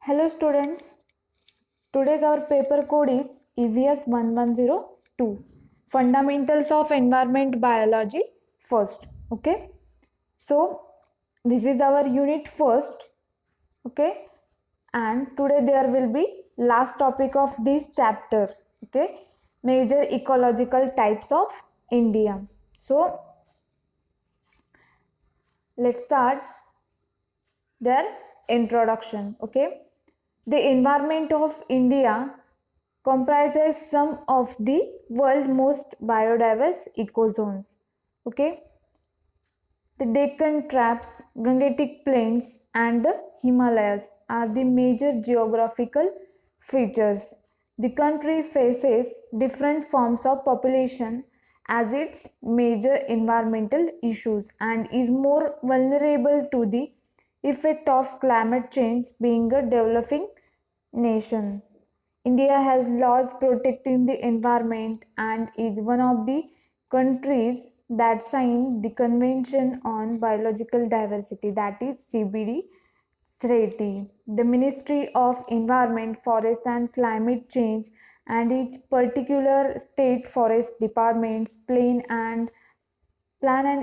Hello students, today's our paper code is EVS 1102 Fundamentals of Environment Biology first. Okay, so this is our unit first. Okay, and today there will be last topic of this chapter. Okay, major ecological types of India. So let's start their introduction. Okay, the environment of India comprises some of the world's most biodiverse ecozones. Okay, the Deccan Traps, Gangetic Plains, and the Himalayas are the major geographical features. The country faces different forms of population as its major environmental issues and is more vulnerable to the effect of climate change, being a developing nation. India has laws protecting the environment and is one of the countries that signed the Convention on Biological Diversity, that is CBD treaty. The Ministry of Environment, Forest and Climate Change and its particular state forest departments plan and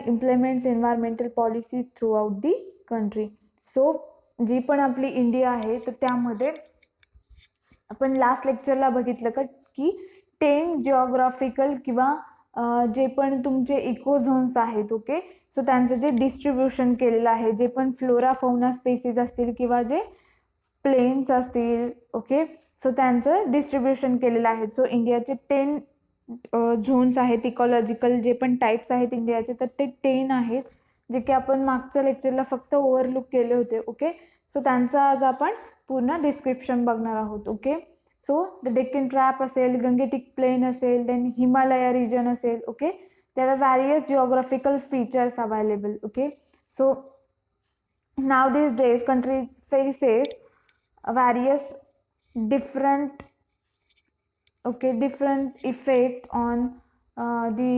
implements environmental policies throughout the country. So जी पण आपली India आहे तर त्यामध्ये आपण last लेक्चरला बघितलं का की 10 geographical किंवा जे पण तुमचे इको झोन्स आहेत. ओके, सो त्यांचं जे डिस्ट्रीब्युशन केलेलं आहे, जे पण फ्लोरा फौना स्पेसिस असतील किंवा जे प्लेन्स असतील, ओके, सो त्यांचं डिस्ट्रीब्युशन केलेलं आहे. सो इंडियाचे 10 झोन्स आहेत इकॉलॉजिकल, जे पण टाईप्स आहेत इंडियाचे, तर ते 10 आहेत जे की आपण मागच्या लेक्चरला फक्त ओव्हरलुक केले होते. ओके, सो त्यांचं आज आपण पूर्ण डिस्क्रिप्शन बघणार आहोत. Okay, so the Deccan trap असेल, गंगेटिक प्लेन असेल, देन हिमालया रिजन असेल. Okay, there are various geographical features available. Okay, so now these days countries faces various different different effect on the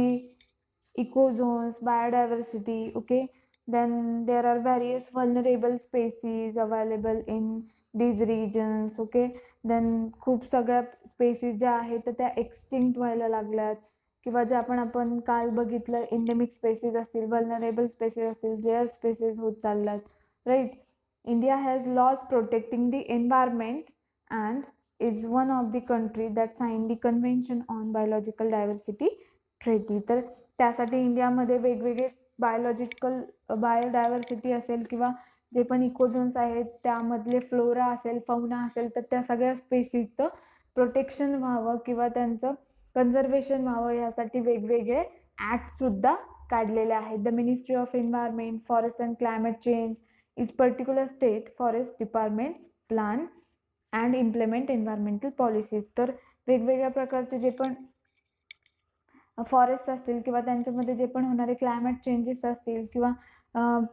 ecozones, biodiversity. Okay, then there are various vulnerable species available in these regions. Okay, then खूप सगळ्या species ज्या आहेत तर त्या extinct व्हायला लागल्यात किंवा जे आपण काल बघितलं इंडेमिक स्पेसीज असतील, vulnerable स्पेसीज असतील, रेअर स्पेसीज होत चालल्यात. Right, India has laws protecting the environment and is one of the country that signed the Convention on Biological Diversity Treaty. तर त्यासाठी इंडियामध्ये वेगवेगळे बायोडायव्हर्सिटी असेल किंवा जे पण इकोझोन्स आहेत त्यामधले फ्लोरा असेल, फौना असेल, तर त्या सगळ्या स्पेसीजचं प्रोटेक्शन व्हावं किंवा त्यांचं कन्झर्वेशन व्हावं यासाठी वेगवेगळे ॲक्टसुद्धा काढलेले आहेत. The ministry of environment, forest and climate change is particular state forest departments plan and implement environmental policies. तर वेगवेगळ्या प्रकारचे जे पण फॉरेस्ट असतील किंवा त्यांच्यामध्ये जे पण होणारे क्लायमेट चेंजेस असतील किंवा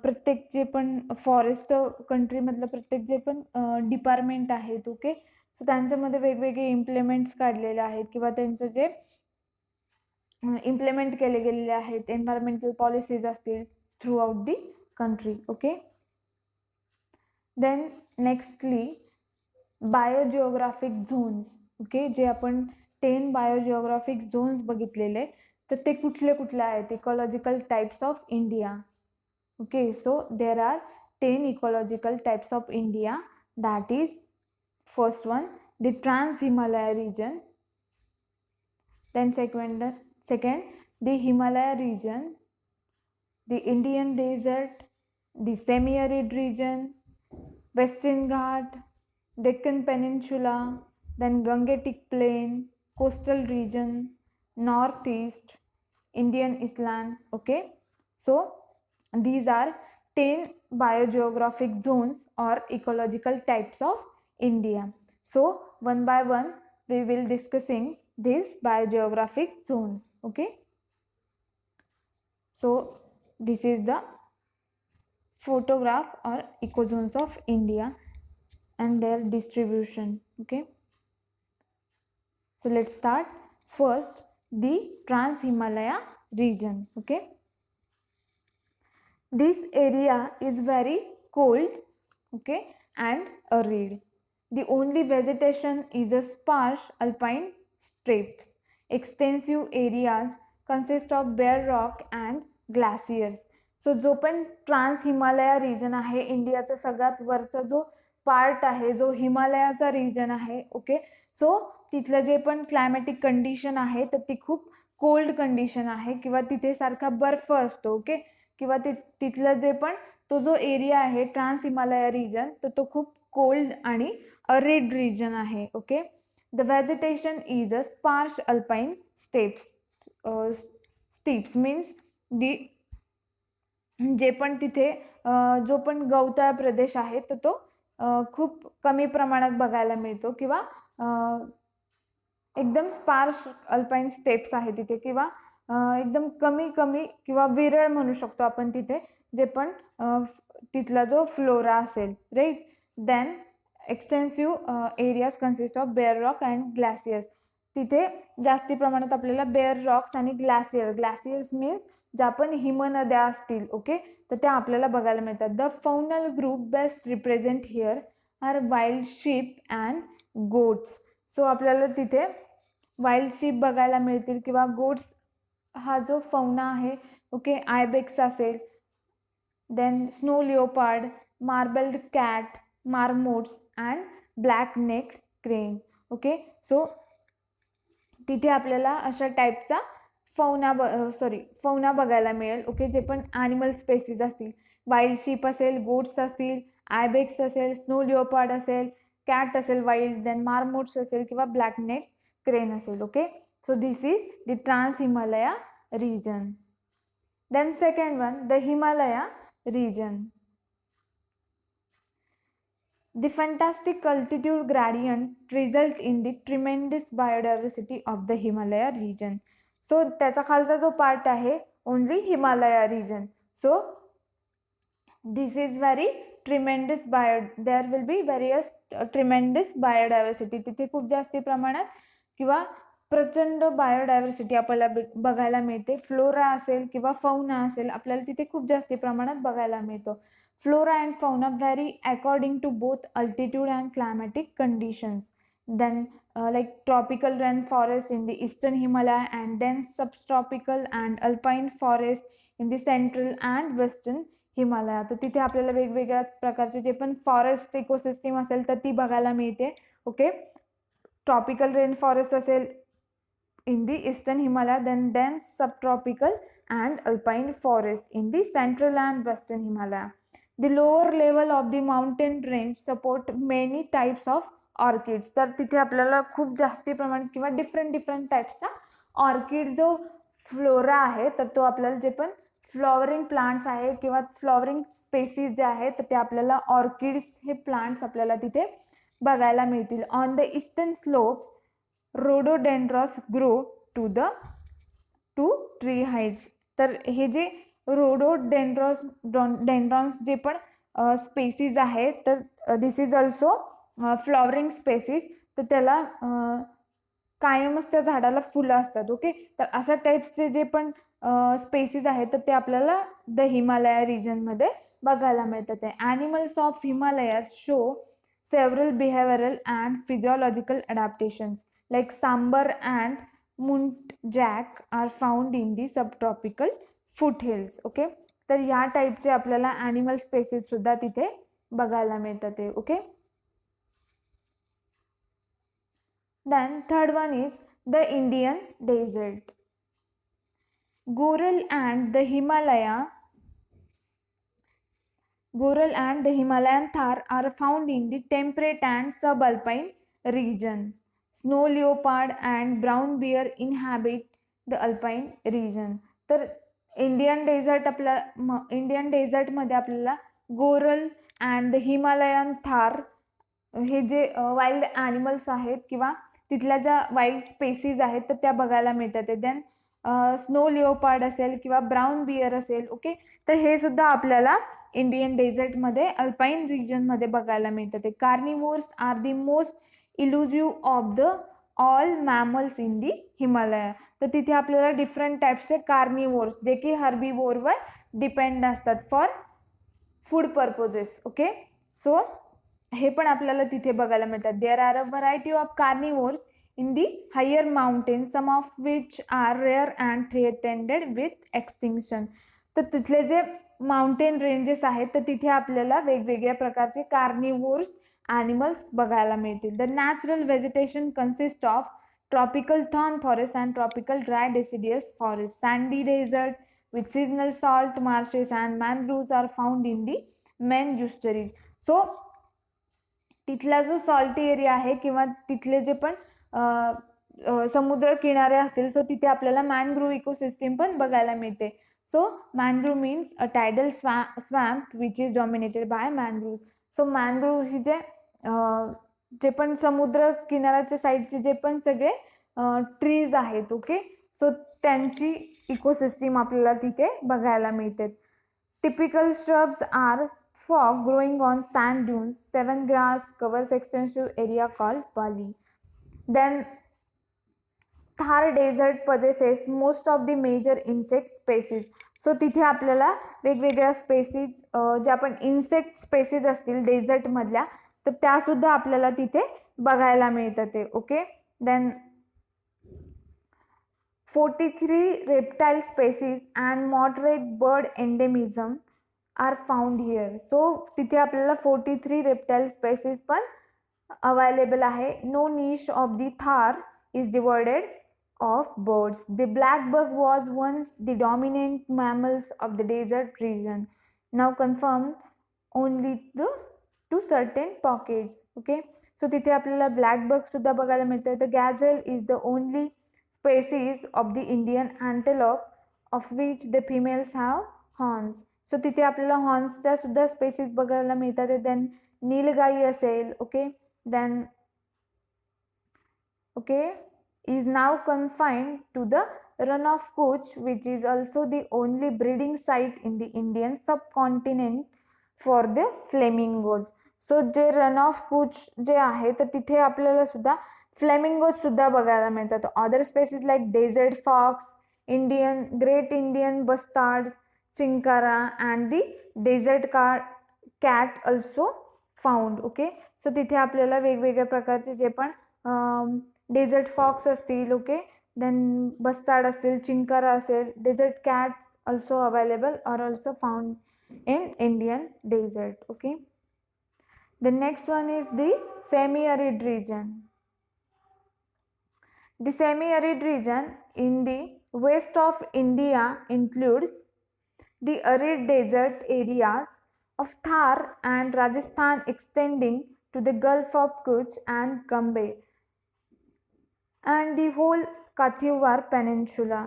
प्रत्येक जे पण फॉरेस्ट कंट्रीमधलं प्रत्येक जे पण डिपार्टमेंट आहेत. ओके, सो त्यांच्यामध्ये वेगवेगळे इम्प्लिमेंट्स काढलेले आहेत किंवा त्यांचं जे इम्प्लिमेंट केले गेलेले आहेत एन्व्हायरमेंटल पॉलिसीज असतील throughout the country. Okay, then nextly biogeographic zones. Okay, जे आपण 10 बायोजिओग्राफिक झोन्स बघितलेले तर ते कुठले कुठले आहेत ecological types of India. Okay, so there are 10 ecological types of India. That is first one the trans Himalaya region, then second the Himalaya region, the Indian desert, the semi-arid region, Western Ghat, Deccan Peninsula, then Gangetic Plain, coastal region, northeast, Indian island. Okay, so these are 10 biogeographic zones or ecological types of India. So one by one we will discussing these biogeographic zones. Okay, so this is the photograph or ecozones of India and their distribution. Okay, so let's start. First, the Trans Himalaya region. Okay, this area is very cold, okay, and arid. The only vegetation is a sparse alpine steppes. Extensive areas consist of bare rock and glaciers. So जो पण trans Himalaya region आहे, इंडियाचा सगळ्यात वरचा जो part आहे, जो हिमालयाचा रिजन आहे, ओके. सो तिथलं जे पण क्लायमॅटिक कंडिशन आहे तर ती खूप कोल्ड कंडिशन आहे किंवा तिथे सारखा बर्फ असतो, ओके. किंवा तिथलं जे पण तो जो एरिया आहे ट्रान्स हिमालया रिजन तर तो खूप कोल्ड आणि अरिड रिजन आहे, okay. The vegetation is a sparse alpine steppes means the जे पण तिथे जो पण गवताळ प्रदेश आहे तर तो खूप कमी प्रमाणात बघायला मिळतो किंवा एकदम स्पार्श अल्पाइन स्टेप्स आहे तिथे किंवा एकदम कमी कमी किंवा विरळ म्हणू शकतो आपण तिथे जे पण तिथला जो फ्लोरा असेल, right. Then extensive areas consist of bare rock and glaciers. तिथे जास्ती प्रमाणात आपल्याला बेअर रॉक्स आणि ग्लासियर्स मीन्स ज्या पण हिमनद्या असतील, ओके, तर त्या आपल्याला बघायला मिळतात. The faunal group best represent here are wild sheep and goats. So आपल्याला तिथे वाईल्ड शीप बघायला मिळतील किंवा गोट्स हा जो फौना आहे, ओके, आयबेक्स असेल, then snow leopard, marbled cat, marmots and black neck crane, okay. So तिथे आपल्याला अशा टाईपचा फौना बघायला मिळेल, ओके. जे पण ॲनिमल स्पेसीज असतील, वाईल्ड शीप असेल, गोट्स असतील, आयबेक्स असेल, स्नो लिओपार्ड असेल, कॅट असेल वाईल्ड, देन मार्मोट्स असेल किंवा ब्लॅक नेक क्रेन असेल, okay. So this is the trans Himalaya region. Then second one, the Himalaya region. The fantastic altitude gradient result in the tremendous biodiversity of the Himalaya region. So त्याचा खालचा जो part आहे only Himalaya region. So this is very tremendous there will be various tremendous biodiversity. तिथे खूप जास्ती प्रमाणात किंवा प्रचंड बायोडायव्हर्सिटी आपल्याला बघायला मिळते. फ्लोरा असेल किंवा फौना असेल आपल्याला तिथे खूप जास्ती प्रमाणात बघायला मिळतो. Flora and fauna vary according to both altitude and climatic conditions. Then like tropical rainforest in the eastern Himalaya and dense subtropical and alpine forest in the central and western Himalaya. तर तिथे आपल्याला वेगवेगळ्या प्रकारचे जे पण forest ecosystem असेल तर ती बघायला मिळते, ओके. ट्रॉपिकल रेन फॉरेस्ट असेल in the eastern Himalaya, then dense subtropical and alpine forest in the central and western Himalaya. The lower level of the mountain range support many types of orchids. तर तिथे आपल्याला खूप जास्ती प्रमाणात किंवा different टाईप्सचा orchid जो flora आहे तर तो आपल्याला जे पण फ्लॉवरिंग प्लांट्स आहे किंवा फ्लॉवरिंग स्पेसीज जे आहेत तर ते आपल्याला ऑर्किड्स हे प्लांट्स आपल्याला तिथे बघायला मिळतील. On the eastern slopes rhododendrons grow to tree heights. तर हे जे डेंड्रॉन्स जे पण स्पेसीज आहेत तर this is also flowering species. तर त्याला कायमच त्या झाडाला फुलं असतात, ओके. तर अशा टाईप्सचे जे पण स्पेसीज आहेत तर ते आपल्याला द हिमालया रिजनमध्ये बघायला मिळतात. ॲनिमल्स ऑफ हिमालयात show several behavioral and physiological adaptations like sambar and muntjac are found in the subtropical foothills, okay. तर या टाईपचे आपल्याला ॲनिमल स्पेसीस सुद्धा तिथे बघायला मिळतात, okay. Then third one is the Indian desert. Goral and the Himalayan Thar are found in the temperate and subalpine region. Snow leopard and brown bear inhabit the alpine region. तर Indian डेझर्टमध्ये आपल्याला Goral and the Himalayan Thar हे जे wild animals आहेत किंवा तिथल्या ज्या wild species आहेत तर त्या बघायला मिळतात. देन स्नो लिओपार्ड असेल किंवा ब्राऊन बियर असेल, ओके. तर हे सुद्धा आपल्याला इंडियन डेझर्टमध्ये अल्पाईन रिजनमध्ये बघायला मिळतात. Carnivores are the most elusive of the all mammals in the Himalaya. तर तिथे आपल्याला डिफरंट टाईप्सचे कार्निवोर्स जे की हर्बिवोरवर डिपेंड असतात for food purposes, okay. So हे पण आपल्याला तिथे बघायला मिळतात. There are a variety of carnivores in the higher mountain, some of which are rare and threatened with extinction. तर तिथले जे माउंटेन रेंजेस आहेत तर तिथे आपल्याला वेगवेगळ्या प्रकारचे कार्निवोर्स ॲनिमल्स बघायला मिळतील. The natural vegetation consist of tropical thorn forest and tropical dry deciduous forest. Sandy desert with seasonal salt marshes and mangroves are found in the main estuaries. So तिथला जो सॉल्टी एरिया आहे किंवा तिथले जे पण समुद्र किनारे असतील सो तिथे आपल्याला मॅनग्रोव्ह इकोसिस्टीम पण बघायला मिळते. So mangrove means a tidal swamp which is dominated by mangrove. So mangrove ही जे पण समुद्र किनाऱ्याच्या साईडचे जे पण सगळे ट्रीज आहेत ओके सो त्यांची इकोसिस्टीम आपल्याला तिथे बघायला मिळते. Typical shrubs are fog growing on sand dunes, seven grass covers extensive area called valley. Then Thar desert possesses most of the major insect species. So तिथे आपल्याला वेगवेगळ्या स्पेसीज ज्या पण इन्सेक्ट स्पेसीज असतील डेझर्टमधल्या तर त्यासुद्धा आपल्याला तिथे बघायला मिळतात ते okay. Then 43 reptile species and moderate bird endemism are found here. So तिथे आपल्याला 43 रेप्टाईल स्पेसीज पण अवेलेबल आहे. No niche of the Thar is divided of birds. The black buck was once the dominant mammals of the desert region, now confined only to certain pockets okay. So तिथे आपल्याला black buck सुद्धा बघायला मिळतं. The gazelle is the only species of the Indian अँटेलॉप of which the females have horns. So तिथे आपल्याला हॉर्न्सच्या सुद्धा species बघायला मिळतात. देन नीलगाई असेल okay. Then okay is now confined to the Rann of Kutch which is also the only breeding site in the Indian subcontinent for the flamingos. So जे Rann of Kutch जे आहे तर तिथे आपल्याला सुद्धा फ्लेमिंगोज सुद्धा बघायला मिळतात. Other species like desert fox, Indian great Indian bustard, chinkara and the desert cat also found okay. So तिथे आपल्याला वेगवेगळ्या प्रकारचे जे पण डेझर्ट फॉक्स असतील ओके. देन बस्टार्ड असतील, चिंकारा असेल, desert cats also available are also found in Indian desert okay. The next one is the semi arid region. The semi-arid region in the west of India includes the arid desert areas of Thar and Rajasthan extending to the Gulf of Kutch and Cambay and the whole Kathiawar Peninsula.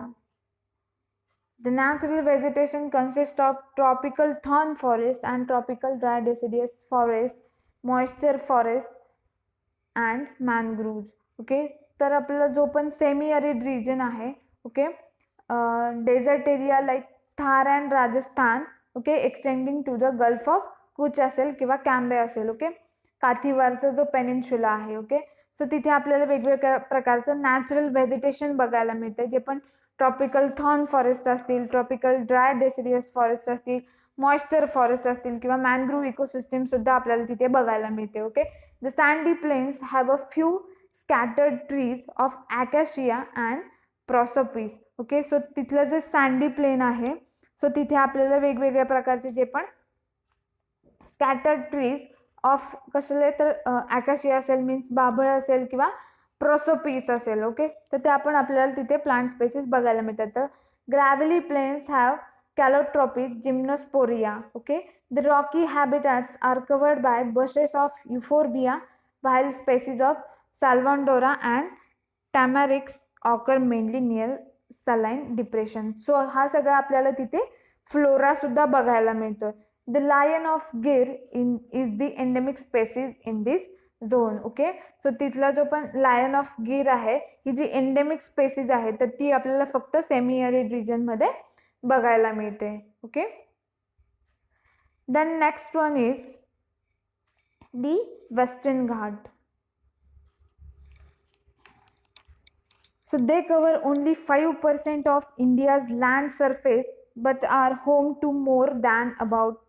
The natural vegetation consists of tropical thorn forest and tropical dry deciduous forest, moisture forest and mangroves. Okay, तर आपला जो पण semi arid region आहे okay desert area like Thar and Rajasthan okay extending to the gulf of Kutch असेल किंवा कॅम्बे असेल okay. काठीवारचा जो peninsula आहे ओके. सो तिथे आपल्याला वेगवेगळ्या प्रकारचं नॅचरल व्हेजिटेशन बघायला मिळतं जे पण ट्रॉपिकल थॉर्न फॉरेस्ट असतील, ट्रॉपिकल ड्राय डेसिडियस फॉरेस्ट असतील, मॉइश्चर फॉरेस्ट असतील किंवा मॅनग्रोव्ह इकोसिस्टीम सुद्धा आपल्याला तिथे बघायला मिळते okay. The sandy plains have a few scattered trees of acacia and prosopis okay. So तिथलं जे सँडी प्लेन आहे सो तिथे आपल्याला वेगवेगळ्या प्रकारचे जे पण स्कॅटर्ड ट्रीज ऑफ कसले तर ॲकाशिया असेल मीन्स बाभळ असेल किंवा प्रोसोपीस असेल ओके. तर ते आपण आपल्याला तिथे प्लांट स्पेसीस बघायला मिळतात. तर gravelly plains have calotropis, gymnosporia okay. The rocky habitats are covered by bushes of euphorbia while species of Salvandora and Tamarix occur mainly near saline depression. So हा सगळा आपल्याला तिथे फ्लोरा सुद्धा बघायला मिळतो. The lion of Gir is the endemic species in this zone okay. So तिथला जो पण लायन ऑफ गिर आहे ही जी एंडेमिक स्पेसीज आहे तर ती आपल्याला फक्त सेमी अरिड रिजनमध्ये बघायला मिळते okay. Then next one is the Western Ghat. So they cover only 5% of India's land surface but are home to more than about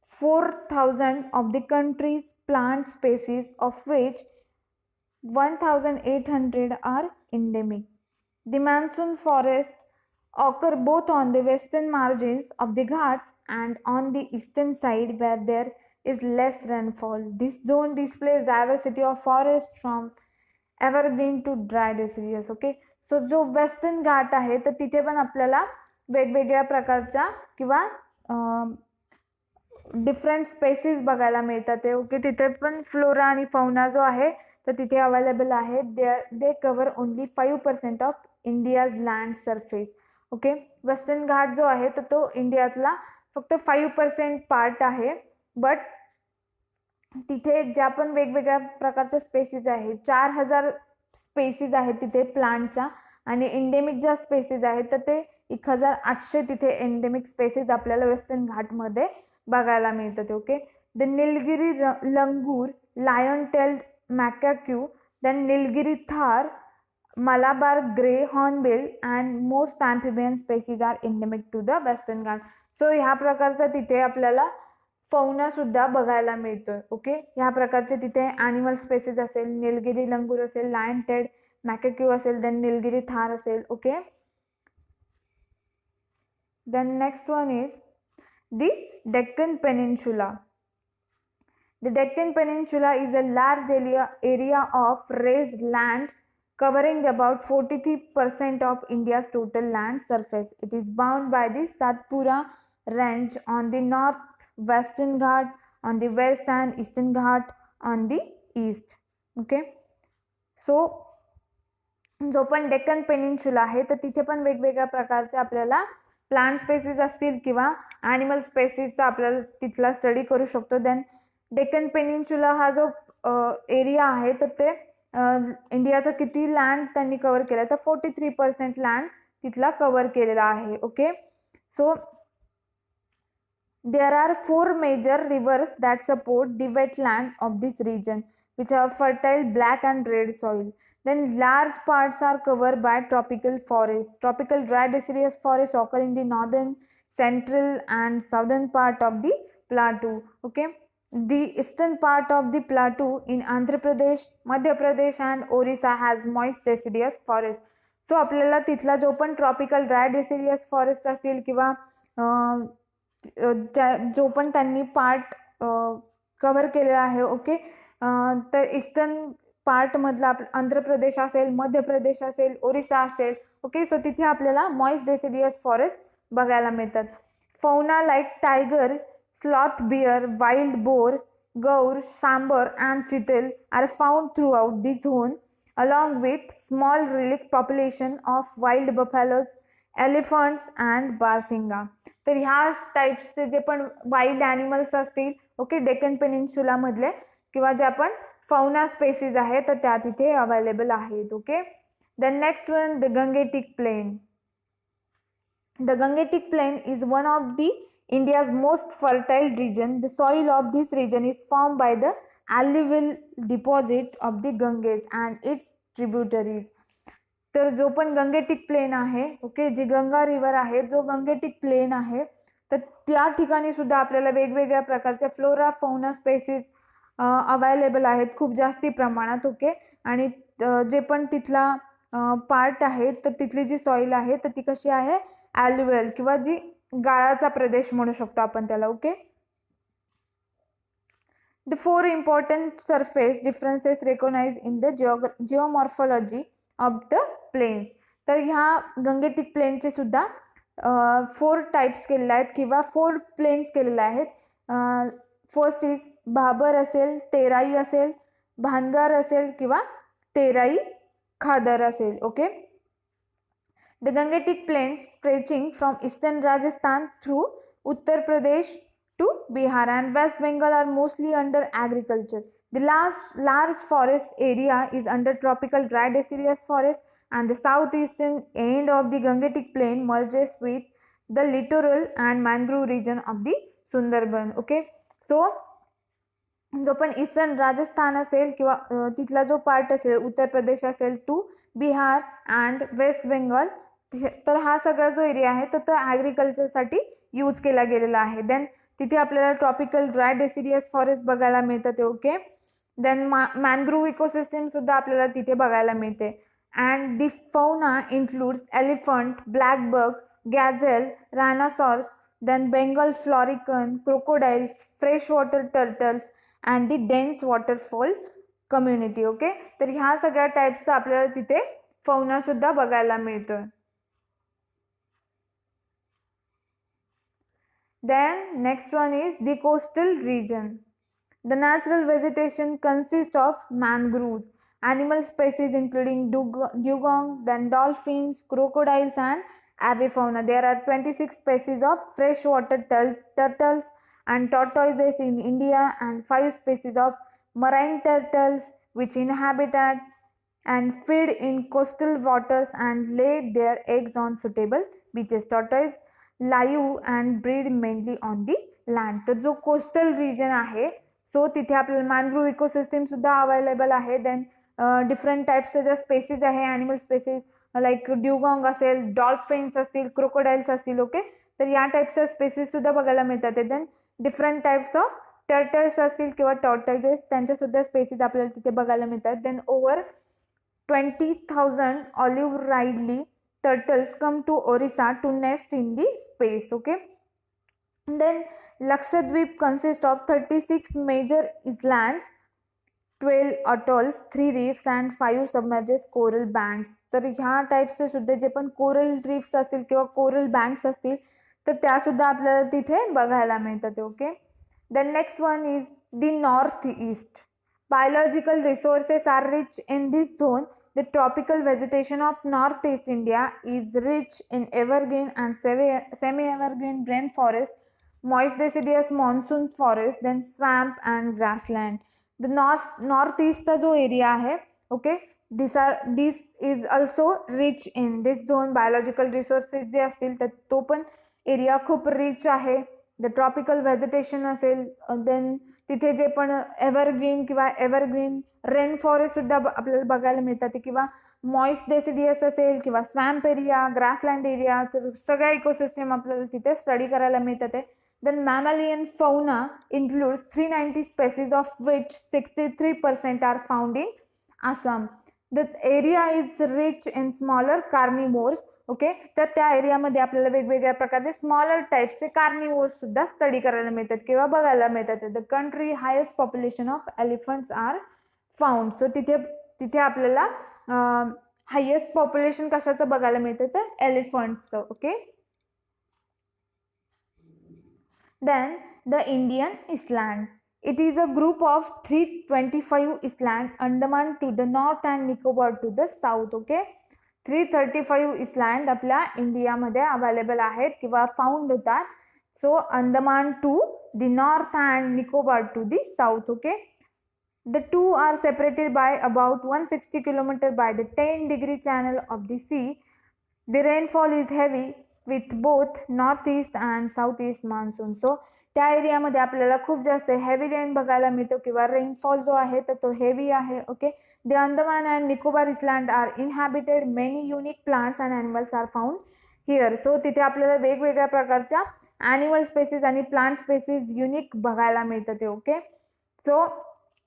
4,000 of the country's plant species, of which 1,800 are endemic. The monsoon forests occur both on the western margins of the Ghats and on the eastern side where there is less rainfall. This zone displays diversity of forest from evergreen to dry deciduous. Okay, so जो western घाट आहे तर तिथे पण आपल्याला वेगवेगळ्या प्रकारच्या किंवा different spaces बघायला मिळतात. ओके, तिथे पण फ्लोरा आणि फौना जो आहे तर तिथे अवेलेबल आहे. They cover only 5% of India's land surface. Okay, western Ghat जो आहे तर तो इंडियातला फक्त 5% पार्ट आहे. बट तिथे ज्या पण वेगवेगळ्या प्रकारच्या स्पेसीज आहेत, 4,000 स्पेसीज आहेत तिथे प्लांटच्या, आणि एंडेमिक ज्या स्पेसीज आहेत तर ते 1,800 तिथे एंडेमिक स्पेसीज आपल्याला वेस्टर्न घाटमध्ये बघायला मिळतात. Okay, the Nilgiri langur, lion tailed macaque, then Nilgiri tahr, Malabar grey hornbill and most amphibian species are endemic to the western Ghat. So ह्या प्रकारचा तिथे आपल्याला फौना सुद्धा बघायला मिळतोय. ओके, ह्या प्रकारचे तिथे ॲनिमल स्पेसीज असेल, निलगिरी लंगूर असेल, लायन टेड मॅकॅक्यू असेल, देन निलगिरी थार असेल. Okay, then next one is the Deccan peninsula. The Deccan Peninsula is a large area of raised land covering about 43% of India's total land surface. It is bound by the Satpura Range on the north-western Ghat, on the west and eastern Ghat on the east. Okay, so जो पण Deccan peninsula आहे तर तिथे पण वेगवेगळ्या प्रकारचे आपल्याला plant species असतील किंवा ॲनिमल स्पेसीजचा आपल्याला तिथला स्टडी करू शकतो. देन डेक्कन पेनिन्सुला हा जो एरिया आहे तर ते इंडियाचा किती लँड त्यांनी कव्हर केला तर 43% लँड तिथला कव्हर केलेला आहे. Okay, so there are 4 major rivers that support the wetland of this region which have fertile black and red soil. Then large parts are covered by tropical forests. Tropical dry deciduous forests occur in the northern, central and southern part of the plateau. Okay, the eastern part of the plateau in Andhra Pradesh, Madhya Pradesh and Orissa has moist deciduous forest. So आपल्याला तिथला जो पण tropical dry deciduous forest असेल किंवा जो पण त्यांनी part cover केलेला आहे. ओके, तर ईस्टर्न पार्टमधला आंध्र प्रदेश असेल, मध्य प्रदेश असेल, ओरिसा असेल. ओके, सो तिथे आपल्याला मॉइस्ट डेसिडियस फॉरेस्ट बघायला मिळतात. Fauna like tiger, sloth bear, wild boar, gaur, sambar and chital are found throughout the zone along with small relict population of wild buffaloes, elephants and barsinga. तर ह्या टाईप्सचे जे पण वाईल्ड ॲनिमल्स असतील, okay, Deccan peninsula मधले किंवा जे आपण फौना स्पेसीज आहेत तर त्या तिथे अवेलेबल आहेत. Okay, the next one, the Gangetic plain. The Gangetic plain is one of the India's most fertile region. The soil of this region is formed by the alluvial deposit of the Ganges and its tributaries. तर जो पण Gangetic plain आहे, okay, जी Ganga river आहे, जो Gangetic plain आहे तर त्या ठिकाणी सुद्धा आपल्याला वेगवेगळ्या प्रकारच्या फ्लोरा फौना स्पेसीज अवेलेबल आहेत खूप जास्ती प्रमाणात. ओके, आणि जे पण तिथला पार्ट आहे तर तिथली जी सॉईल आहे तर ती कशी आहे, ॲल्युव्हल किंवा जी गाळाचा प्रदेश म्हणू शकतो आपण त्याला. Okay, the 4 important surface differences recognize in the geomorphology of the plains. तर ह्या गंगेटिक प्लेनचे सुद्धा 4 टाईप्स केलेले आहेत किंवा 4 प्लेन्स केलेले आहेत. फर्स्ट इज भाबर असेल, तेराई असेल, भानगार असेल किंवा तेराई खादर असेल. Okay, the Gangetic Plains stretching from eastern Rajasthan through Uttar Pradesh to Bihar and West Bengal are mostly under agriculture. The large forest area is under tropical dry deciduous forest, and the southeastern end of the Gangetic Plain merges with the littoral and mangrove region of the Sundarban. Okay, so जो पण eastern Rajasthan असेल किंवा तिथला जो part असेल, उत्तर प्रदेश असेल to Bihar and West Bengal, तर हा सगळा जो एरिया आहे तर तो ॲग्रिकल्चरसाठी यूज केला गेलेला आहे. देन तिथे आपल्याला ट्रॉपिकल ड्राय डेसिडियस फॉरेस्ट बघायला मिळतात. ओके, देन मॅनग्रोव्ह इकोसिस्टीम सुद्धा आपल्याला तिथे बघायला मिळते. And the fauna includes elephant, black buck, gazelle, rhinoceros, then Bengal florican, crocodiles, freshwater turtles and the dense waterfall community. Okay, तर ह्या सगळ्या टाईप्सचा आपल्याला तिथे फौना सुद्धा बघायला मिळतोय. Then next one is the coastal region. The natural vegetation consists of mangroves, animal species including dugong, then dolphins, crocodiles and avifauna. There are 26 species of freshwater turtles and tortoises in India and 5 species of marine turtles which inhabit and feed in coastal waters and lay their eggs on suitable beaches. Tortoise live and breed mainly on the land. तर जो coastal region आहे so तिथे आपल्याला mangrove ecosystem सुद्धा available आहे. Then different टाईप्सच्या ज्या species आहे, animal species like ड्युगॉंग असेल, डॉल्फिन्स असतील, क्रोकोडाईल्स असतील. ओके, तर या टाईप्सच्या स्पेसीज सुद्धा बघायला मिळतात. Then different types of turtles असतील किंवा टॉर्टॉइजेस, त्यांच्या सुद्धा स्पेसीज आपल्याला तिथे बघायला मिळतात. Then over 20,000 olive ridley turtles come to Orissa to nest in the space. Okay, then Lakshadweep consists of 36 major islands, 12 atolls, 3 reefs and 5 submerged coral banks. तर ह्या टाईप्सचे सुद्धा जे पण कोरल रीफ्स असतील किंवा कोरल बँक्स असतील तर त्या सुद्धा आपल्याला तिथे बघायला मिळतात. Okay, then next one is the northeast. Biological resources are rich in this zone. The tropical vegetation of northeast India is rich in evergreen and semi-evergreen rainforest, moist deciduous monsoon forest, then swamp and grassland. The northeast जो area आहे, okay, this is also rich in this zone. Biological resources जे असतील तर तो पण area खूप rich आहे. The tropical vegetation असेल, देन तिथे जे पण एव्हरग्रीन किंवा एव्हरग्रीन रेन फॉरेस्ट सुद्धा आपल्याला बघायला मिळतात किंवा मॉइस्ट डेसिडियस असेल किंवा स्वॅम्प एरिया, ग्रासलँड एरिया, तर सगळ्या इकोसिस्टम आपल्याला तिथे स्टडी करायला मिळतात. Then mammalian fauna includes 390 species of which 63% are found in Assam. The area is rich in smaller carnivores. Okay, तर त्या एरियामध्ये आपल्याला वेगवेगळ्या प्रकारचे स्मॉलर टाईप्सचे कार्निवोर्स सुद्धा स्टडी करायला मिळतात किंवा बघायला मिळतात. The country highest population of elephants are found. So तिथे आपल्याला हायेस्ट पॉप्युलेशन कशाचं बघायला मिळतं तर एलिफंट्सचं. Okay, then the Indian island. It is a group of 325 islands, Andaman to the north and Nicobar to the south. Okay, 335 island आपल्या इंडियामध्ये अवेलेबल आहेत किंवा फाउंड होतात. So Andaman to the north and Nicobar to the south. Okay, the two are separated by about 160 km by the 10-degree channel of the sea. The rainfall is heavy with both northeast and southeast monsoon. So त्या एरियामध्ये आपल्याला खूप जास्त heavy rain बघायला मिळतो किंवा rainfall जो आहे तर तो हेवी आहे. Okay, the Andaman and Nicobar island are inhabited. Many unique plants and animals are found here. So तिथे आपल्याला वेगवेगळ्या प्रकारच्या ॲनिमल स्पेसीज आणि प्लांट स्पेसीज युनिक बघायला मिळतात. Okay, so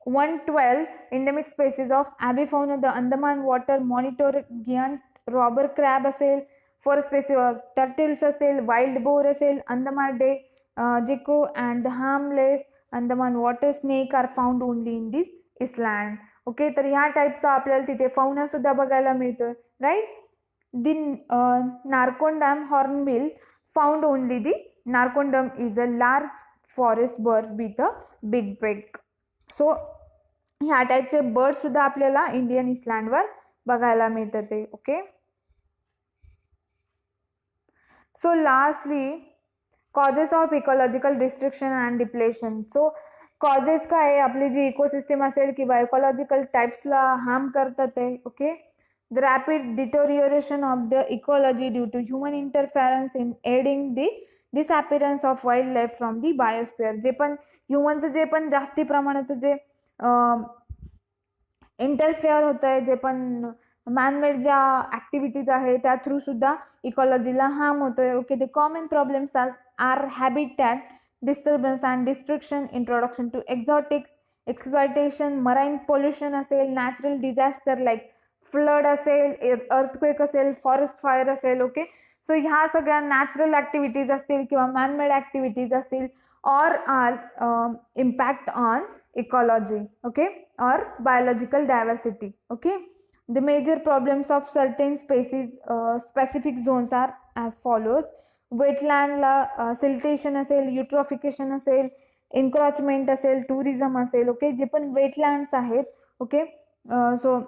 112 endemic species of avifauna, the Andaman water monitor giant robber crab असेल, 4 species of turtles असेल, wild boar असेल, Andaman day gecko and harmless Andaman water snake are found only in this island. Okay, तर ह्या टाईपचा आपल्याला तिथे fauna सुद्धा बघायला मिळतो. Right, the Narcondam hornbill found only. The Narcondam is a large forest bird with a big beak. So ह्या टाईपचे बर्ड सुद्धा आपल्याला इंडियन इसलँडवर बघायला मिळतात ते. Okay, so lastly causes of ecological destruction and depletion. So causes काय आहे, आपली जी इकोसिस्टम असेल किंवा इकॉलॉजिकल टाईप्सला हार्म करतात ते. Okay, the rapid deterioration of the ecology due to human interference in adding the disappearance of wildlife from the biosphere. जे पण ह्युमनचं जे पण जास्ती प्रमाणाचं जे इंटरफेअर होत आहे, जे पण मॅनमेड ज्या ॲक्टिव्हिटीज आहे त्या थ्रू सुद्धा इकॉलॉजीला हार्म होतोय. Okay, the common problems are habitat disturbance and destruction, introduction to exotics, exploitation, marine pollution असेल, नॅचरल डिझास्टर लाईक फ्लड असेल, अर्थक्वेक असेल, फॉरेस्ट फायर असेल. ओके, सो ह्या सगळ्या नॅचरल ॲक्टिव्हिटीज असतील किंवा मॅनमेड ॲक्टिव्हिटीज असतील, or are impact on ecology, okay, or biological diversity. Okay, the major problems of certain species specific zones are as follows. वेटलँडला siltation असेल, eutrophication असेल, एन्क्रॉचमेंट असेल, टुरिझम असेल. ओके, जे पण वेटलँड्स आहेत, ओके, सो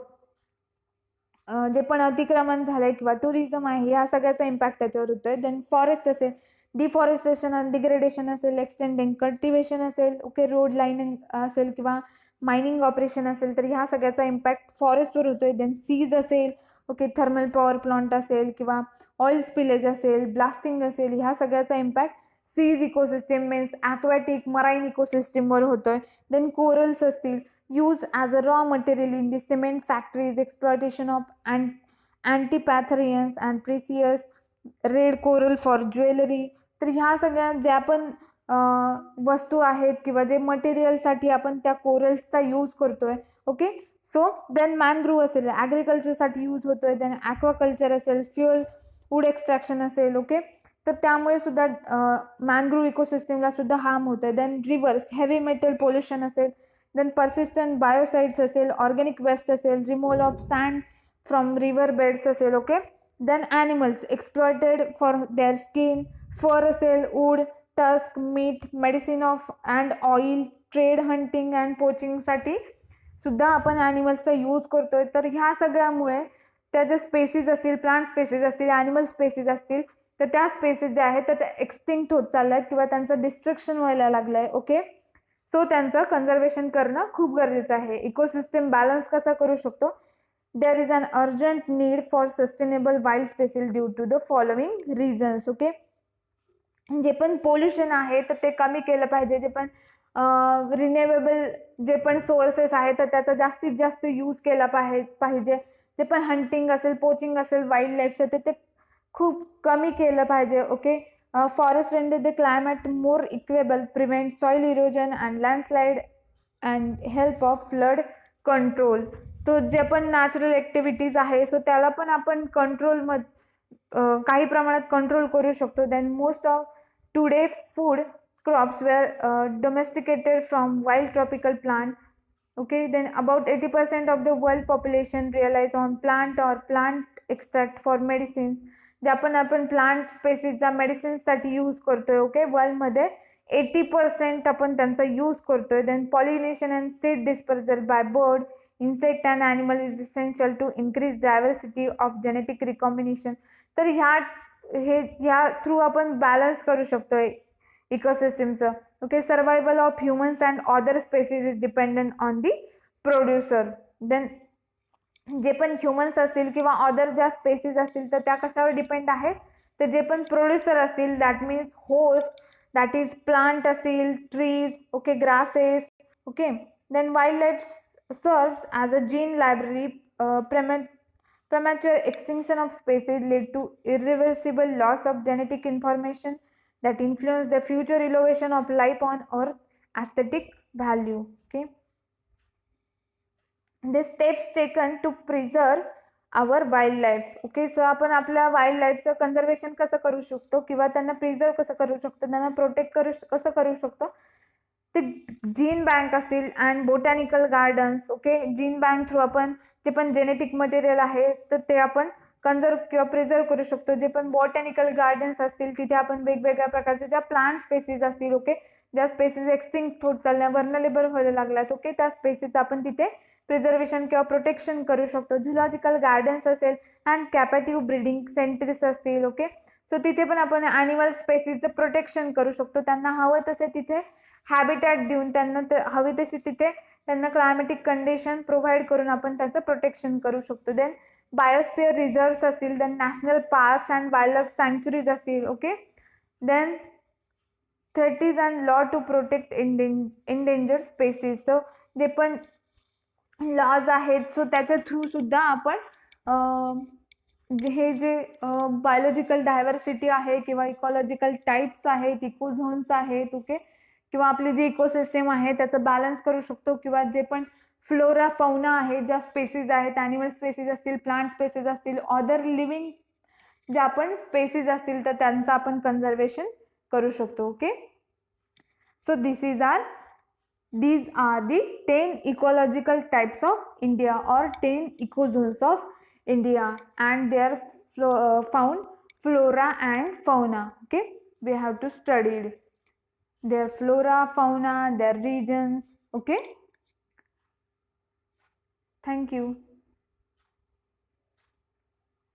जे पण अतिक्रमण झालंय किंवा टुरिझम आहे, या सगळ्याचा इम्पॅक्ट त्याच्यावर होतोय. देन फॉरेस्ट असेल, डिफॉरेस्टेशन अँड डिग्रेडेशन असेल, एक्सटेंडिंग कल्टिवेशन असेल, ओके, रोड लाईनिंग असेल किंवा मायनिंग ऑपरेशन असेल, तर ह्या सगळ्याचा इम्पॅक्ट फॉरेस्टवर होतोय. देन सीज असेल, ओके, थर्मल पॉवर प्लांट असेल किंवा ऑइल स्पिलेज असेल, ब्लास्टिंग असेल, ह्या सगळ्याचा impact seas ecosystem means aquatic marine इकोसिस्टीमवर होतोय. देन कोरल्स असतील, use as a raw material in the cement factories, exploitation of antipatharians and precious red coral for jewellery. तर ह्या सगळ्या ज्या पण वस्तू आहेत किंवा जे मटेरियलसाठी आपण त्या कोरल्सचा यूज करतोय. ओके, सो देन मॅनग्रूव्ह असेल, ॲग्रिकल्चरसाठी यूज होतोय. देन ॲक्वाकल्चर असेल, फ्युअल वूड एक्स्ट्रॅक्शन असेल. ओके, तर त्यामुळे सुद्धा मॅनग्रूव्ह इकोसिस्टीमला सुद्धा हार्म होतोय. Then rivers, heavy metal pollution असेल, देन पर्सिस्टंट बायोसाइड्स असेल, ऑर्गॅनिक वेस्ट असेल, removal of sand from river beds असेल. Okay, then animals exploited for their skin, fur असेल, wood, tusk, meat, medicine of and oil, trade, hunting and पोचिंगसाठी सुद्धा आपण ॲनिमल्सचा use करतोय. तर ह्या सगळ्यामुळे त्या ज्या स्पेसीज असतील, प्लांट स्पेसीज असतील, ॲनिमल स्पेसीज असतील, तर त्या स्पेसीज ज्या आहेत तर त्या एक्सटिंक्ट होत चालल्या आहेत किंवा त्यांचं डिस्ट्रक्शन व्हायला लागलं आहे. ओके, सो त्यांचं कन्झर्वेशन करणं खूप गरजेचं आहे. इकोसिस्टम बॅलन्स कसा करू शकतो? There is an urgent need for sustainable wild species due to the following reasons. Okay, जे पण पोल्युशन आहे तर ते कमी केलं पाहिजे. जे पण रिन्युएबल जे पण सोर्सेस आहेत तर त्याचा जास्तीत जास्त यूज केला पाहिजे. जे पण हंटिंग असेल, पोचिंग असेल, वाईल्ड लाईफचं ते खूप कमी केलं पाहिजे. Okay, forest render the climate more equal, prevent soil erosion and landslide and help of flood control. तो जे पण नॅचरल ॲक्टिव्हिटीज आहे सो त्याला पण आपण काही प्रमाणात कंट्रोल करू शकतो. Then most of today food crops were domesticated from wild tropical plant. Okay, then about 80% of the world population realise on plant or plant extract for medicines. जे आपण प्लांट स्पेसीजचा मेडिसिन्ससाठी यूज करतोय. ओके, वर्ल्डमध्ये 80% आपण त्यांचा यूज करतोय. Then pollination and seed dispersal by bird, insect and animal is essential to increase diversity of genetic recombination. तर ह्या थ्रू आपण बॅलन्स करू शकतोय इकोसिस्टमचं. Okay, survival of humans and other species is dependent on the producer. Then जे पण humans असतील किंवा अदर ज्या स्पेसीज असतील तर त्या कशावर डिपेंड आहेत? तर जे पण प्रोड्युसर असतील, that means host, that is plant असतील, trees, okay, grasses. Okay, then wild life serves as a gene library. Premature extinction of species lead to irreversible loss of genetic information that influence the future elevation of life on earth, aesthetic value. Okay, the steps taken to preserve our wildlife. Okay, so आपण आपल्या wild लाईफचं conservation कसं करू शकतो किंवा त्यांना preserve कसं करू शकतो, त्यांना प्रोटेक्ट कसं करू शकतो? ते जीन बँक असतील and botanical gardens. Okay, gene bank through आपण जे पण जेनेटिक मटेरियल आहे तर ते आपण कन्झर्व किंवा प्रिझर्व करू शकतो. जे पण बॉटॅनिकल गार्डन्स असतील तिथे आपण वेगवेगळ्या प्रकारच्या ज्या प्लांट स्पेसीज असतील, ओके, ज्या स्पेसीज एक्सटिंक्ट होत चालल्या, व्हर्नरेबल व्हायला लागल्यात, ओके, त्या स्पेसीज आपण तिथे प्रिझर्वेशन किंवा प्रोटेक्शन करू शकतो. झुलॉजिकल गार्डन्स असेल अँड कॅपॅटिव्ह ब्रीडिंग सेंटर्स असतील. ओके, सो तिथे पण आपण ॲनिमल स्पेसीजचं प्रोटेक्शन करू शकतो. त्यांना हवं तसे तिथे हॅबिटॅट देऊन त्यांना हवी तशी तिथे त्यांना क्लायमॅटिक कंडिशन प्रोव्हाइड करून आपण त्याचं प्रोटेक्शन करू शकतो. देन बायोस्फिअर रिझर्व्स असतील, then national parks and wild life sanctuaries असतील. Okay, then treaties and law to protect endanger species. So जे पण लॉज आहेत सो त्याच्या थ्रू सुद्धा आपण हे जे बायोलॉजिकल डायव्हर्सिटी आहे किंवा इकॉलॉजिकल टाईप्स आहेत, इकोझोन्स आहेत, ओके, किंवा आपली जी इकोसिस्टम आहे त्याचं बॅलन्स करू शकतो, किंवा जे पण फ्लोरा फौना आहे, ज्या स्पेसीज आहेत, ॲनिमल स्पेसीज असतील, प्लांट स्पेसीज असतील, अदर लिव्हिंग जे आपण स्पेसीज असतील तर त्यांचं आपण कन्झर्वेशन करू शकतो. Okay, so these are the 10 ecological types of India or 10 ecozones of India, and they are found flora and fauna. Okay, we have to study their flora, fauna, their regions. Okay, thank you.